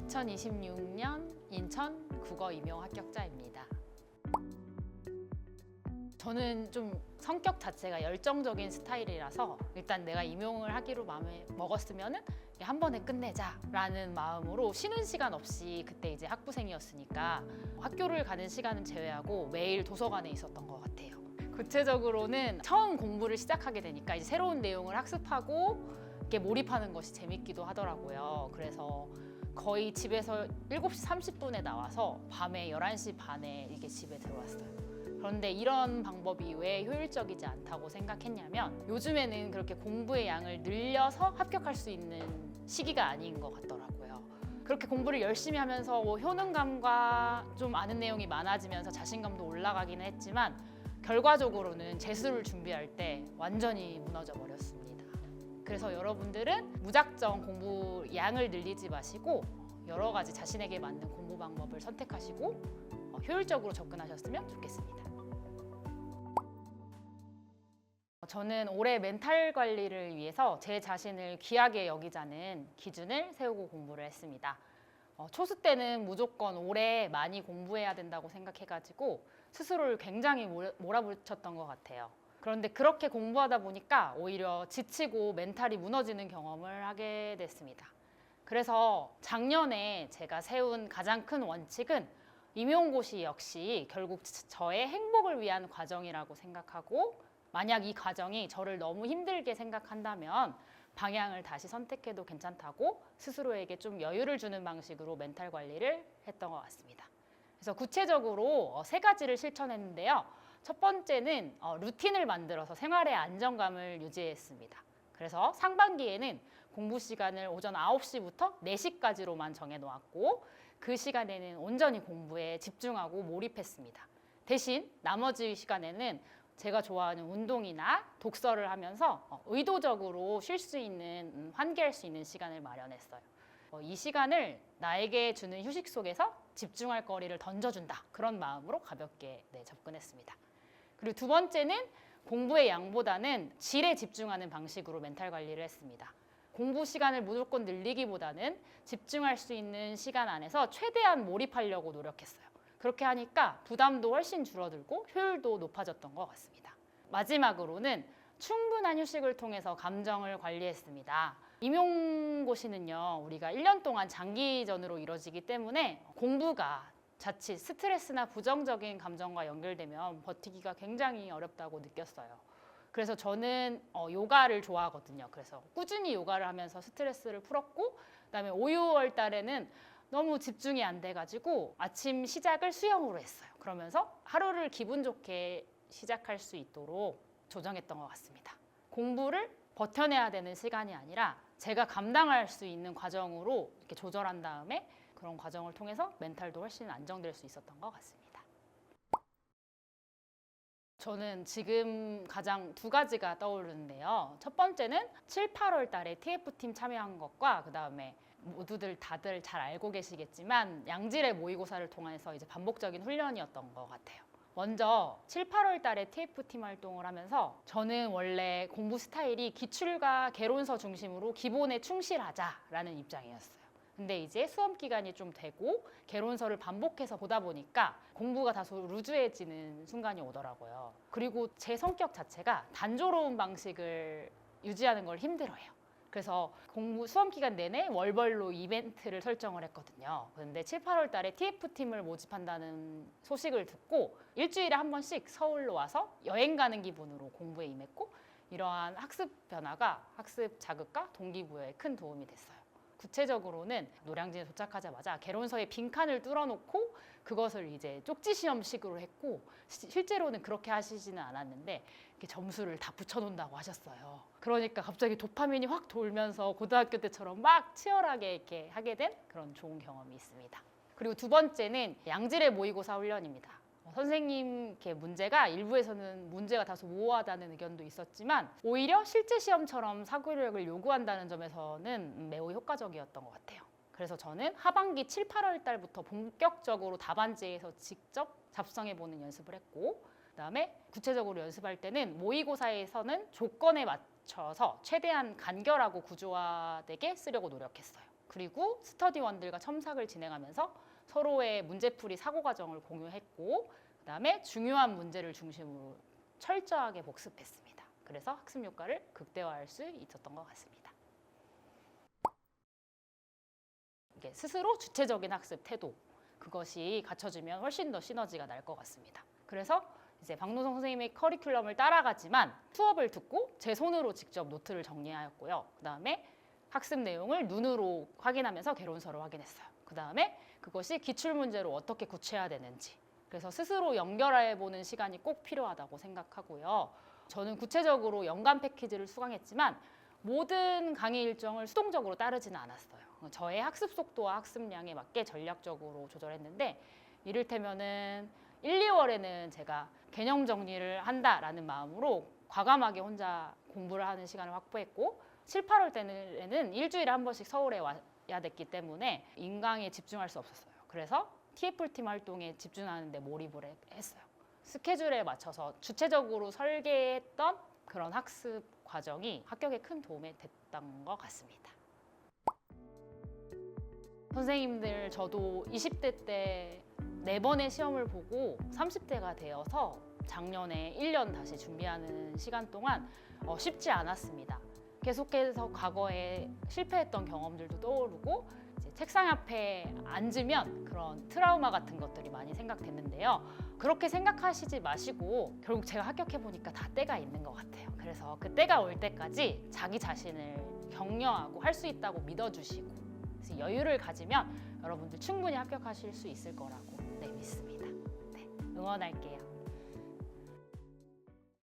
2026년 인천 국어 임용 합격자입니다. 저는 좀 성격 자체가 열정적인 스타일이라서 일단 내가 임용을 하기로 마음에 먹었으면은 한 번에 끝내자라는 마음으로 쉬는 시간 없이, 그때 이제 학부생이었으니까 학교를 가는 시간은 제외하고 매일 도서관에 있었던 것 같아요. 구체적으로는 처음 공부를 시작하게 되니까 이제 새로운 내용을 학습하고 이렇게 몰입하는 것이 재밌기도 하더라고요. 그래서 거의 집에서 7시 30분에 나와서 밤에 11시 반에 이게 집에 들어왔어요. 그런데 이런 방법이 왜 효율적이지 않다고 생각했냐면, 요즘에는 그렇게 공부의 양을 늘려서 합격할 수 있는 시기가 아닌 것 같더라고요. 그렇게 공부를 열심히 하면서 효능감과 좀 아는 내용이 많아지면서 자신감도 올라가기는 했지만, 결과적으로는 재수를 준비할 때 완전히 무너져 버렸습니다. 그래서 여러분들은 무작정 공부 양을 늘리지 마시고 여러 가지 자신에게 맞는 공부 방법을 선택하시고 효율적으로 접근하셨으면 좋겠습니다. 저는 올해 멘탈 관리를 위해서 제 자신을 귀하게 여기자는 기준을 세우고 공부를 했습니다. 초수 때는 무조건 올해 많이 공부해야 된다고 생각해가지고 스스로를 굉장히 몰아붙였던 것 같아요. 그런데 그렇게 공부하다 보니까 오히려 지치고 멘탈이 무너지는 경험을 하게 됐습니다. 그래서 작년에 제가 세운 가장 큰 원칙은 임용고시 역시 결국 저의 행복을 위한 과정이라고 생각하고, 만약 이 과정이 저를 너무 힘들게 생각한다면 방향을 다시 선택해도 괜찮다고 스스로에게 좀 여유를 주는 방식으로 멘탈 관리를 했던 것 같습니다. 그래서 구체적으로 3가지를 실천했는데요. 첫 번째는 루틴을 만들어서 생활의 안정감을 유지했습니다. 그래서 상반기에는 공부 시간을 오전 9시부터 4시까지로만 정해놓았고, 그 시간에는 온전히 공부에 집중하고 몰입했습니다. 대신 나머지 시간에는 제가 좋아하는 운동이나 독서를 하면서 의도적으로 쉴 수 있는, 환기할 수 있는 시간을 마련했어요. 이 시간을 나에게 주는 휴식 속에서 집중할 거리를 던져준다, 그런 마음으로 가볍게 접근했습니다. 그리고 두 번째는 공부의 양보다는 질에 집중하는 방식으로 멘탈 관리를 했습니다. 공부 시간을 무조건 늘리기보다는 집중할 수 있는 시간 안에서 최대한 몰입하려고 노력했어요. 그렇게 하니까 부담도 훨씬 줄어들고 효율도 높아졌던 것 같습니다. 마지막으로는 충분한 휴식을 통해서 감정을 관리했습니다. 임용고시는요, 우리가 1년 동안 장기전으로 이루어지기 때문에 공부가 자칫 스트레스나 부정적인 감정과 연결되면 버티기가 굉장히 어렵다고 느꼈어요. 그래서 저는 요가를 좋아하거든요. 그래서 꾸준히 요가를 하면서 스트레스를 풀었고, 그다음에 5, 6월 달에는 너무 집중이 안 돼가지고 아침 시작을 수영으로 했어요. 그러면서 하루를 기분 좋게 시작할 수 있도록 조정했던 것 같습니다. 공부를 버텨내야 되는 시간이 아니라 제가 감당할 수 있는 과정으로 이렇게 조절한 다음에 그런 과정을 통해서 멘탈도 훨씬 안정될 수 있었던 것 같습니다. 저는 지금 가장 2가지가 떠오르는데요. 첫 번째는 7, 8월 달에 TF팀 참여한 것과, 그 다음에 다들 잘 알고 계시겠지만 양질의 모의고사를 통해서 이제 반복적인 훈련이었던 것 같아요. 먼저 7, 8월 달에 TF팀 활동을 하면서 저는 원래 공부 스타일이 기출과 개론서 중심으로 기본에 충실하자라는 입장이었어요. 근데 이제 수험 기간이 좀 되고 개론서를 반복해서 보다 보니까 공부가 다소 루즈해지는 순간이 오더라고요. 그리고 제 성격 자체가 단조로운 방식을 유지하는 걸 힘들어해요. 그래서 수험 기간 내내 월별로 이벤트를 설정을 했거든요. 그런데 7, 8월 달에 TF팀을 모집한다는 소식을 듣고 일주일에 한 번씩 서울로 와서 여행 가는 기분으로 공부에 임했고, 이러한 학습 변화가 학습 자극과 동기부여에 큰 도움이 됐어요. 구체적으로는 노량진에 도착하자마자 개론서에 빈칸을 뚫어놓고 그것을 이제 쪽지 시험식으로 했고, 실제로는 그렇게 하시지는 않았는데 이렇게 점수를 다 붙여놓는다고 하셨어요. 그러니까 갑자기 도파민이 확 돌면서 고등학교 때처럼 막 치열하게 이렇게 하게 된 그런 좋은 경험이 있습니다. 그리고 두 번째는 양질의 모의고사 훈련입니다. 선생님 문제가 일부에서는 문제가 다소 모호하다는 의견도 있었지만 오히려 실제 시험처럼 사고력을 요구한다는 점에서는 매우 효과적이었던 것 같아요. 그래서 저는 하반기 7, 8월 달부터 본격적으로 답안지에서 직접 작성해보는 연습을 했고, 그다음에 구체적으로 연습할 때는 모의고사에서는 조건에 맞춰서 최대한 간결하고 구조화되게 쓰려고 노력했어요. 그리고 스터디원들과 첨삭을 진행하면서 서로의 문제풀이 사고 과정을 공유했고 그다음에 중요한 문제를 중심으로 철저하게 복습했습니다. 그래서 학습 효과를 극대화할 수 있었던 것 같습니다. 이게 스스로 주체적인 학습 태도 그것이 갖춰지면 훨씬 더 시너지가 날 것 같습니다. 그래서 이제 박노성 선생님의 커리큘럼을 따라가지만 수업을 듣고 제 손으로 직접 노트를 정리하였고요. 그다음에 학습 내용을 눈으로 확인하면서 개론서를 확인했어요. 그다음에 그것이 기출문제로 어떻게 구체화 되는지 그래서 스스로 연결해보는 시간이 꼭 필요하다고 생각하고요. 저는 구체적으로 연간 패키지를 수강했지만 모든 강의 일정을 수동적으로 따르지는 않았어요. 저의 학습 속도와 학습량에 맞게 전략적으로 조절했는데 이를테면은 1, 2월에는 제가 개념 정리를 한다라는 마음으로 과감하게 혼자 공부를 하는 시간을 확보했고 7, 8월 때는 일주일에 한 번씩 서울에 와야 됐기 때문에 인강에 집중할 수 없었어요. 그래서 TF팀 활동에 집중하는 데 몰입을 했어요. 스케줄에 맞춰서 주체적으로 설계했던 그런 학습 과정이 합격에 큰 도움이 됐던 것 같습니다. 선생님들 저도 20대 때 4번의 시험을 보고 30대가 되어서 작년에 1년 다시 준비하는 시간 동안 쉽지 않았습니다. 계속해서 과거에 실패했던 경험들도 떠오르고 이제 책상 앞에 앉으면 그런 트라우마 같은 것들이 많이 생각됐는데요. 그렇게 생각하시지 마시고 결국 제가 합격해보니까 다 때가 있는 것 같아요. 그래서 그 때가 올 때까지 자기 자신을 격려하고 할 수 있다고 믿어주시고 그래서 여유를 가지면 여러분들 충분히 합격하실 수 있을 거라고 믿습니다. 네, 응원할게요.